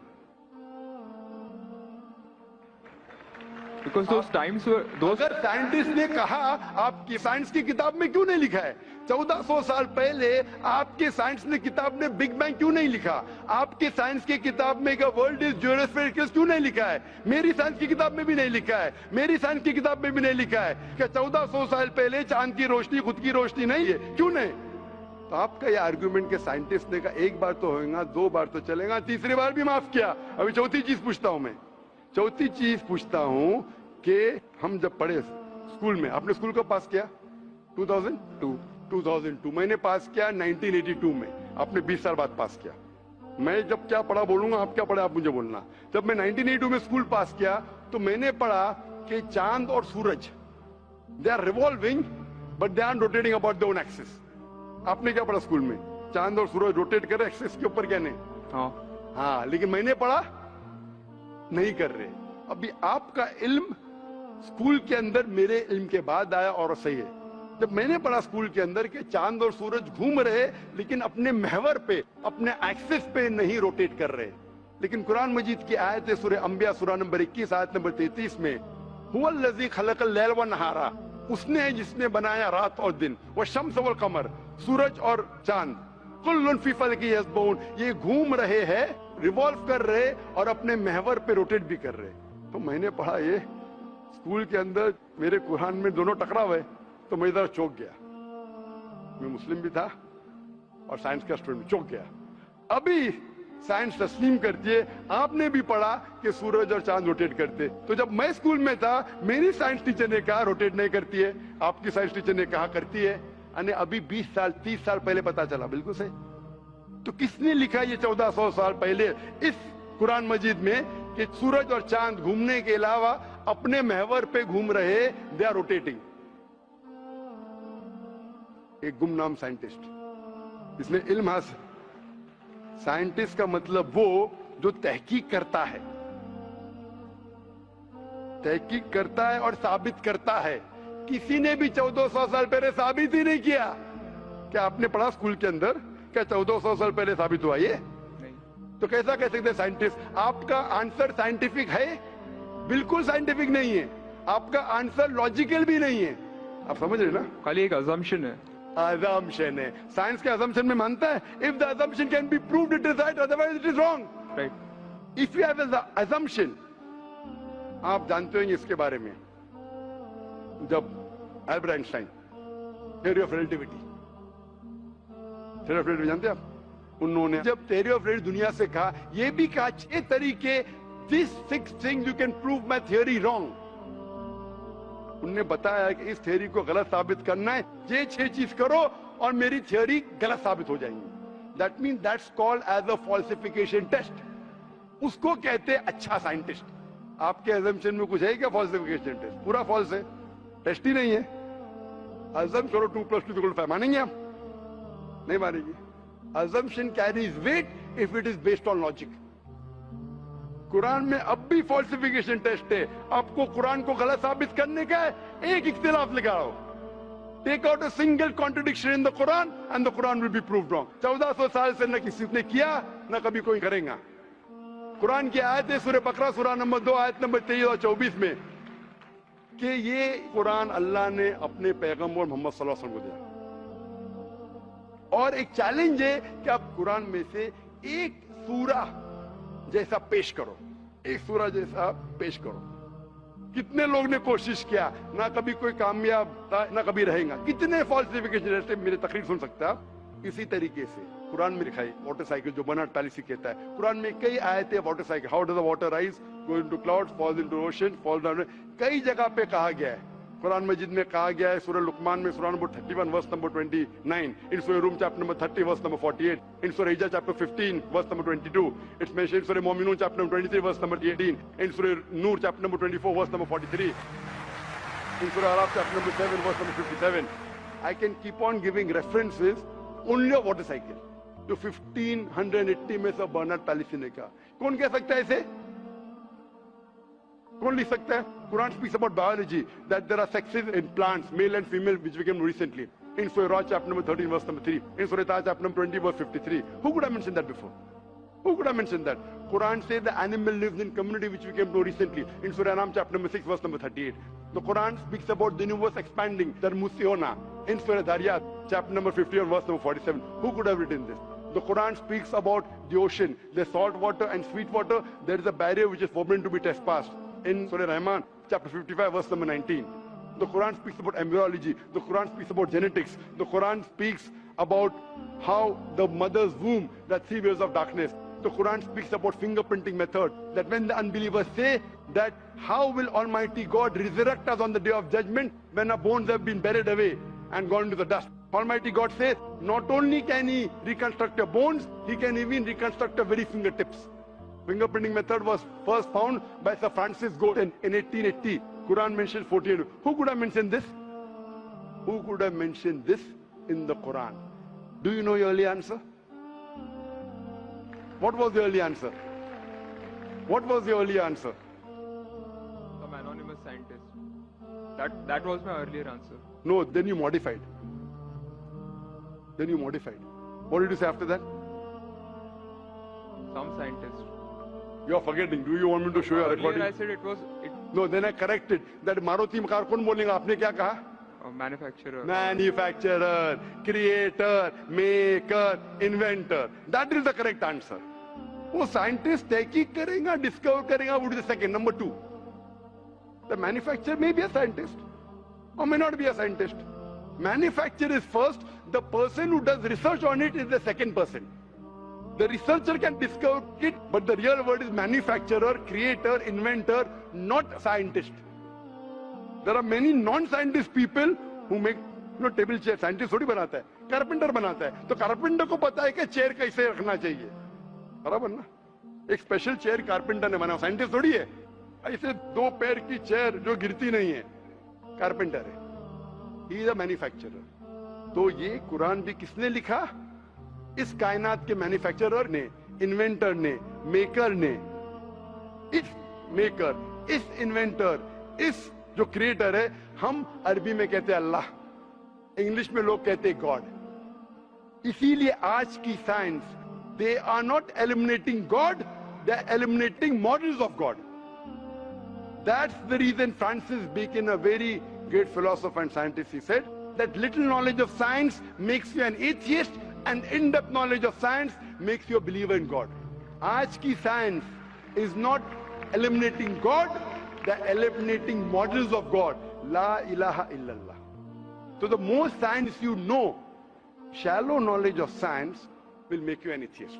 because those times were those. अगर साइंटिस्ट ने कहा, आपकी साइंस की किताब में क्यों नहीं लिखा है? 1400 साल पहले आपके साइंस ने किताब में बिग बैंग क्यों नहीं लिखा? आपके साइंस की किताब में वर्ल्ड इज ज्योग्राफिकल क्यों नहीं लिखा है? मेरी साइंस की किताब में भी नहीं लिखा है, मेरी साइंस की किताब में भी नहीं लिखा है कि 1400 साल पहले चांद की रोशनी खुद की रोशनी नहीं है, क्यों नहीं? तो आपका ये आर्गुमेंट के साइंटिस्ट ने कहा एक बार तो होगा, दो बार तो चलेगा, तीसरी बार भी माफ किया। अभी चौथी चीज पूछता हूं मैं, चौथी चीज पूछता हूं कि हम जब पढ़े स्कूल में, आपने स्कूल कब पास किया? 2002 मैंने पास किया 1982 में, आपने 20 साल बाद पास किया। मैं जब क्या पढ़ा बोलूंगा, आप क्या पढ़ा आप मुझे बोलना। जब मैं 1982 में स्कूल पास किया तो मैंने पढ़ा कि चांद और सूरज they are revolving but they are rotating about their own axis. आपने क्या पढ़ा स्कूल में? चांद और सूरज रोटेट कर रहे एक्सिस के ऊपर, क्या नहीं? हाँ, लेकिन मैंने पढ़ा नहीं कर रहे। अभी आपका इल्म स्कूल के अंदर मेरे इल्म के बाद आया और सही है। जब मैंने पढ़ा स्कूल के अंदर कि चांद और सूरज घूम रहे लेकिन अपने महवर पे, अपने एक्सिस पे नहीं रोटेट कर रहे। लेकिन कुरान मजीद की आयत है सूरह अंबिया सूरह नंबर 21 आयत नंबर 33 में, हुवल्लज़ी खलक़ल लैल व नहारा, उसने है जिसने बनाया रात और दिन, व शम्स वल कमर, सूरज और चांद, कुल्लुन फी फलकी यस्बहून, ये घूम रहे हैं, रिवॉल्व कर रहे और अपने महवर पे रोटेट भी कर रहे। तो मैंने पढ़ा ये स्कूल के अंदर, मेरे कुरान में दोनों टकराव है, तो मैं इधर चौंक गया। मैं मुस्लिम भी था और साइंस का स्टूडेंट, चौंक गया। अभी साइंस तस्लीम करती है, आपने भी पढ़ा कि सूरज और चांद रोटेट करते। तो जब मैं स्कूल में था मेरी साइंस टीचर ने कहा रोटेट नहीं करती है, आपकी साइंस टीचर ने कहा करती है। अने अभी 20 साल 30 साल पहले पता चला, बिल्कुल सही। तो किसने लिखा ये 1400 साल पहले इस कुरान मजीद में कि सूरज और चांद घूमने के अलावा अपने महवर पे घूम रहे, दे आर रोटेटिंग? एक गुमनाम साइंटिस्ट, इसने इल्म हासिल। साइंटिस्ट का मतलब वो जो तहकीक करता है, तहकीक करता है और साबित करता है। किसी ने भी 1400 साल पहले साबित ही नहीं किया। क्या आपने पढ़ा स्कूल के अंदर क्या 1400 साल पहले साबित हुआ ये? नहीं। तो कैसा कह सकते साइंटिस्ट? आपका आंसर साइंटिफिक है? बिल्कुल साइंटिफिक नहीं है। आपका आंसर लॉजिकल भी नहीं है। आप समझ रहे ना? खाली एक अजम्पशन है। assumption है। साइंस के assumption में मानता है if the assumption can be proved it is right, otherwise it is wrong. Right. If you have an assumption, आप जानते होंगे इसके बारे में, जब Albert Einstein theory of relativity, theory of relativity जानते हैं आप? उन्होंने जब थ्योरी ऑफ रिलेटिविटी दुनिया से कहा, ये भी कहा 6 तरीके, this 6 things you can prove my theory wrong. उन्होंने बताया कि इस थ्योरी को गलत साबित करना है, ये 6 चीज करो और मेरी थ्योरी गलत साबित हो जाएंगी। That mean that's called as a falsification test. उसको कहते हैं अच्छा साइंटिस्ट। आपके अजम्पशन में कुछ है क्या फॉल्सिफिकेशन टेस्ट? पूरा फॉल्स है, टेस्ट ही नहीं है। अजम करो 2 + 2 = 5, मानेंगे आप? नहीं मानेंगे। Assumption carries weight if it is based on logic. Quran में अब भी फॉल्सिफिकेशन टेस्ट है। आपको कुरान को गलत साबित करने का है, एक इख्तिलाफ लगाओ, take out a single contradiction in the Quran and the Quran will be proved wrong. 1400 साल से न किसी ने किया न कभी कोई करेगा। कुरान की आयत है सूरह बकरा सूरह नंबर 2 आयत नंबर 23 और 24 में कि ये कुरान अल्लाह ने अपने पैगंबर मोहम्मद सल्लल्लाहु अलैहि वसल्लम को दिया। और एक चैलेंज है कि आप कुरान में से एक सूरा जैसा पेश करो, एक सूरा जैसा पेश करो। कितने लोग ने कोशिश किया, ना कभी कोई कामयाब था ना कभी रहेगा। कितने फॉल्सिफिकेशन जैसे मेरे तकरीर सुन सकता है। इसी तरीके से कुरान में लिखा है वाटर साइकिल, जो बर्नार्ड पॉलिसी कहता है। कुरान में कई आयतें water cycle, how does the water rise, go into clouds, falls into ocean, falls down, कई जगह पे कहा गया है। कुरान मजीद में कहा गया है सूरह लुकमान में सूरह number 31 verse number 29, in Surah Rum chapter number 30 verse number 48, in Surah Hijr chapter 15 verse number 22, it's mentioned Surah Muminoon chapter number 23 verse number 18, in Surah Noor chapter number 24 verse number 43, in Surah Araf chapter number 7 verse number 57. I can keep on giving references only of water cycle. जो 1580 में सब Bernard policy ने कहा। कौन कह सकता है इसे? कौन लिख सकता है? Quran speaks about biology, that there are sexes in plants, male and female, which became recently. In Surah Ra chapter number 13 verse number 3. In Surah Ta chapter number 20 verse 53. Who could have mentioned that before? Who could have mentioned that? Quran says the animal lives in community, which we came to know recently in Surah Ram chapter number 6 verse number 38. The Quran speaks about the universe expanding, Darmusiona, in Surah Dariyat chapter number 51 verse number 47. Who could have written this? The Quran speaks about the ocean, the salt water and sweet water. There is a barrier which is forbidden to be trespassed in Surah Rahman chapter 55 verse number 19. The Quran speaks about embryology. The Quran speaks about genetics. The Quran speaks about how the mother's womb, that 3 years of darkness. The Quran speaks about fingerprinting method, that when the unbelievers say that how will Almighty God resurrect us on the day of judgment when our bones have been buried away and gone to the dust. Almighty God says, not only can He reconstruct your bones, He can even reconstruct your very fingertips. Fingerprinting method was first found by Sir Francis Galton in 1880. Quran mentions 14. Who could have mentioned this? Who could have mentioned this in the Quran? Do you know your early answer? What was the early answer? What was the early answer? Some anonymous scientist. That was my earlier answer. No, then you modified. Then you modified. What did you say after that? Some scientist. You are forgetting. Do you want me to show you a recording? Earlier I said it was No, then I corrected. That Maruti car कौन बोलेगा? आपने क्या कहा? a manufacturer. Manufacturer, creator, maker, inventor. That is the correct answer. वो scientist तहकीक करेगा, discover करेगा, would be the second. Number 2. The manufacturer may be a scientist or may not be a scientist. Manufacturer is first. The person who does research on it is the second person. The researcher can discover it, but the real word is manufacturer, creator, inventor, not scientist. There are many non-scientist people who make table chair. Scientist थोड़ी बनाता है, carpenter बनाता है. तो carpenter को पता है कि chair कैसे रखना चाहिए. बराबर ना? एक special chair carpenter ने बनाया. Scientist थोड़ी है. ऐसे 2 पैर की chair जो गिरती नहीं है, carpenter है. He is a manufacturer. तो ये कुरान भी किसने लिखा? इस कायनात के मैन्युफैक्चरर ने, इन्वेंटर ने, मेकर ने. इस मेकर, इस इन्वेंटर, इस जो क्रिएटर है, हम अरबी में कहते हैं अल्लाह, इंग्लिश में लोग कहते हैं गॉड. इसीलिए आज की science, they are not eliminating God, they are eliminating models of God. That's the reason Francis Bacon, a very great philosopher and scientist, he said that little knowledge of science makes you an atheist and in-depth knowledge of science makes you a believer in God. आज की science is not eliminating God, they're eliminating models of God. La ilaha illallah. So the more science you know, shallow knowledge of science will make you an atheist.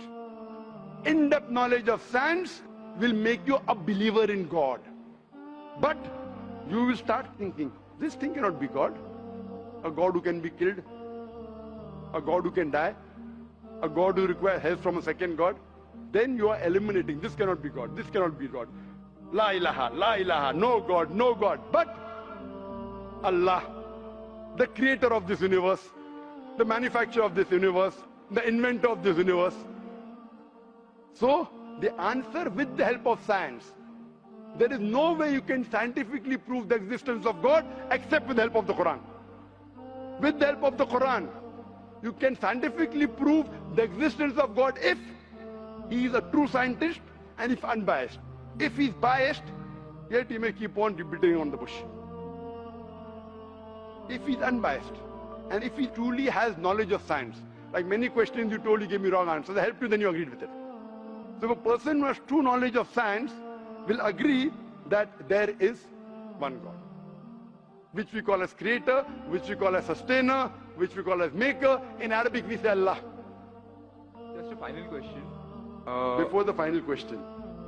In-depth knowledge of science will make you a believer in God. But you will start thinking, this thing cannot be God. A God who can be killed, a God who can die, a God who requires help from a second God. Then you are eliminating, this cannot be God, this cannot be God. La ilaha, no God, no God. But Allah, the creator of this universe, the manufacturer of this universe, the inventor of this universe. So, the answer with the help of science. There is no way you can scientifically prove the existence of God except with the help of the Quran. With the help of the Quran, you can scientifically prove the existence of God if he is a true scientist and if unbiased. If he is biased, yet he may keep on beating on the bush. If he is unbiased and if he truly has knowledge of science, like many questions you told, you gave me wrong answers, I helped you, then you agreed with it. So if a person who has true knowledge of science will agree that there is one God, which we call as creator, which we call as sustainer, which we call as maker. In Arabic we say Allah. Just a final question. Before the final question,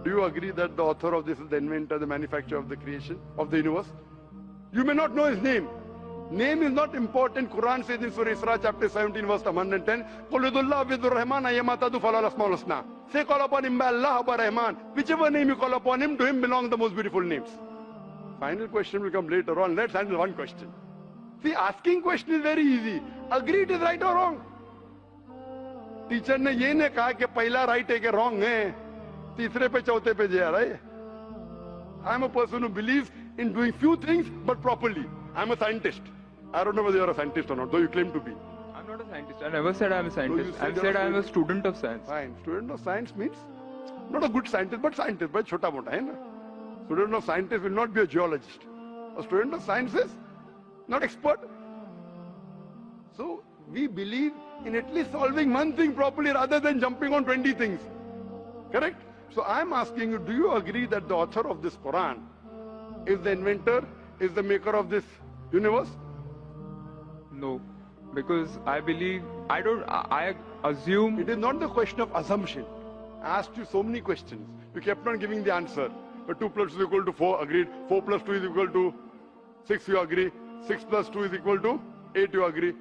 do you agree that the author of this is the inventor, the manufacturer of the creation of the universe? You may not know his name. Name is not important. Quran says in Surah Isra chapter 17 verse 110, قُلْ ادُ اللَّهُ وِذُ الرَّحْمَانَ أَيَّمَا تَدُ فَلَا الْأَسْمَاءُ الْحُسْنَى. Say call upon him by Allah or by Rahman. Whichever name you call upon him, to him belong the most beautiful names. Final question will come later on. Let's handle one question. See, asking question is very easy. Agree it is right or wrong. Teacher ने ये नहीं कहा कि पहला right है कि wrong है, तीसरे पे चौथे पे जा रहा है. I am a person who believes in doing few things but properly. I am a scientist. I don't know whether you are a scientist or not, though you claim to be. I'm not a scientist. I never said I'm a scientist. I said said you're a I'm a student of science. Fine. Student of science means not a good scientist, but scientist, but chota mota, hai na? Student of scientist will not be a geologist. A student of science is not expert. So we believe in at least solving one thing properly rather than jumping on 20 things. Correct? So I'm asking you, do you agree that the author of this Quran is the inventor, is the maker of this universe? No, because I believe, I assume. It is not the question of assumption. I asked you so many questions. You kept on giving the answer. But 2 plus 2 is equal to 4, agreed. 4 plus 2 is equal to 6, you agree. 6 plus 2 is equal to 8, you agree.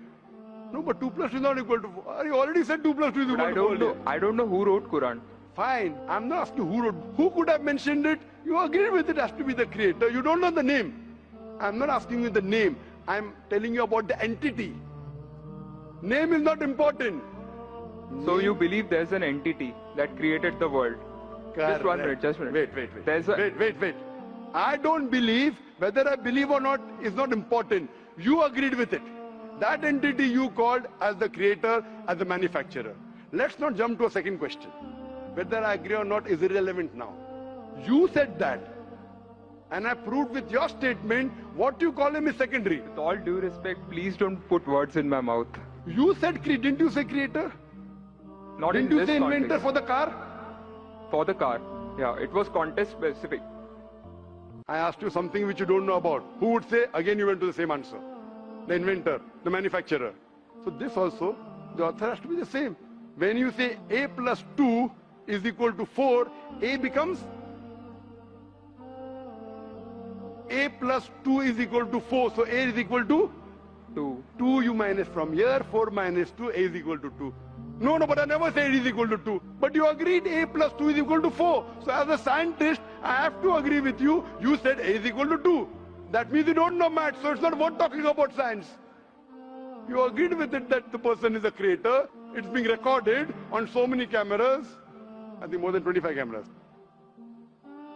No, but 2 plus 2 is not equal to 4. You already said 2 plus 2 is equal to 4. I don't know who wrote Quran. Fine. I'm not asking who wrote. Who could have mentioned it? You agree with it has to be the creator. You don't know the name. I'm not asking you the name. I'm telling you about the entity. Name is not important. So you believe there's an entity that created the world? Just 1 minute, just 1 minute. Wait. I don't believe, whether I believe or not is not important. You agreed with it. That entity you called as the creator, as the manufacturer. Let's not jump to a second question. Whether I agree or not is irrelevant now. You said that. And I proved with your statement what you call him is secondary. With all due respect, please don't put words in my mouth. You said, didn't you say creator? Not Didn't in you this say inventor context. for the car? For the car. Yeah, it was context specific. I asked you something which you don't know about. Who would say? Again you went to the same answer. The inventor, the manufacturer. So this also, the author has to be the same. When you say A plus 2 is equal to 4, A becomes A plus 2 is equal to 4. So A is equal to 2. 2 you minus from here, 4 minus 2, A is equal to 2. No, but I never said it is equal to 2. But you agreed A plus 2 is equal to 4. So as a scientist, I have to agree with you. You said A is equal to 2. That means you don't know maths, so it's not worth talking about science. You agreed with it that the person is a creator. It's being recorded on so many cameras. I think more than 25 cameras.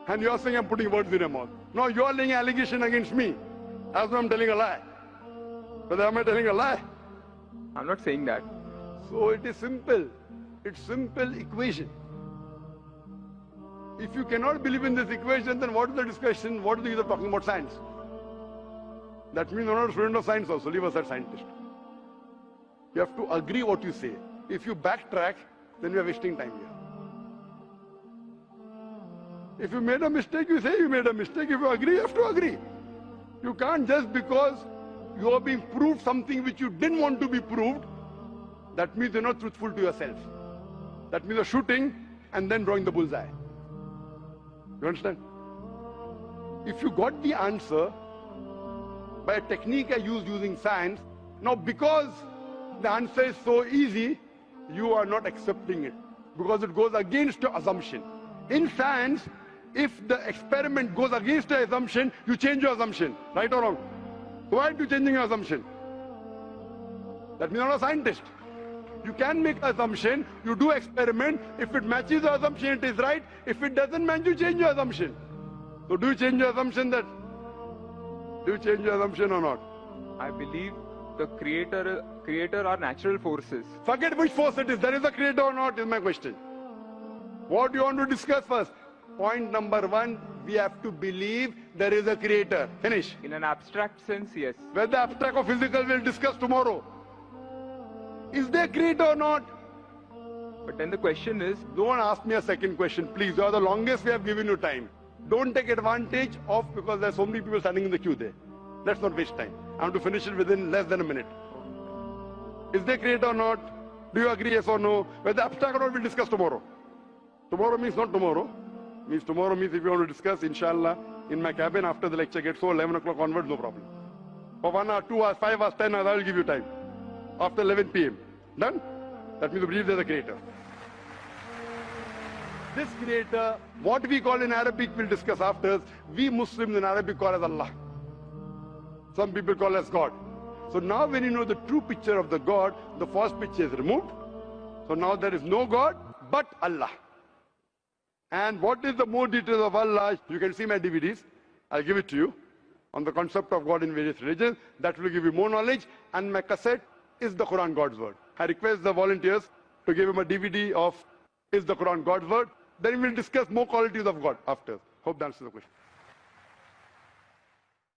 And you are saying I'm putting words in your mouth. No, you are laying an allegation against me. As though I'm telling a lie. Whether am I telling a lie? I'm not saying that. So it is simple. It's simple equation. If you cannot believe in this equation, then what is the discussion? What is the use of talking about science? That means you're not a student of science also. Leave aside scientist. You have to agree what you say. If you backtrack, then we are wasting time here. If you made a mistake, you say you made a mistake. If you agree, you have to agree. You can't just because you are being proved something which you didn't want to be proved, that means you're not truthful to yourself. That means you're shooting and then drawing the bullseye. You understand? If you got the answer by a technique I used using science, now because the answer is so easy, you are not accepting it because it goes against your assumption. In science, if the experiment goes against your assumption, you change your assumption. Right or wrong? Why are you changing your assumption? That means you're not a scientist. You can make an assumption, you do experiment. If it matches the assumption, it is right. If it doesn't match, you change your assumption. So do you change your assumption that? Do you change your assumption or not? I believe the creator are natural forces. Forget which force it is. There is a creator or not is my question. What do you want to discuss first? Point number 1, we have to believe there is a creator. Finish. In an abstract sense, yes. Whether abstract or physical, we'll discuss tomorrow. Is there a creator or not? But then the question is, Don't ask me a second question, please. You are the longest we have given you time. Don't take advantage of, because there are so many people standing in the queue there. Let's not waste time. I want to finish it within less than a minute. Is there a creator or not? Do you agree, yes or no? Whether abstract or not, we'll discuss tomorrow. Tomorrow means not tomorrow. Means tomorrow means if you want to discuss, inshallah, in my cabin after the lecture gets so 11 o'clock onwards, no problem. For 1 hour, 2 hours, 5 hours, 10 hours, I will give you time. After 11 p.m. Done? That means you believe there's a creator. This creator, what we call in Arabic, we'll discuss after. We Muslims in Arabic call as Allah. Some people call as God. So now when you know the true picture of the God, the false picture is removed. So now there is no God but Allah. And what is the more details of Allah? You can see my DVDs. I'll give it to you. On the concept of God in various religions. That will give you more knowledge. And my cassette is the Quran, God's word. I request the volunteers to give him a DVD of Is the Quran God's Word? Then we'll discuss more qualities of God after. Hope that answers the question.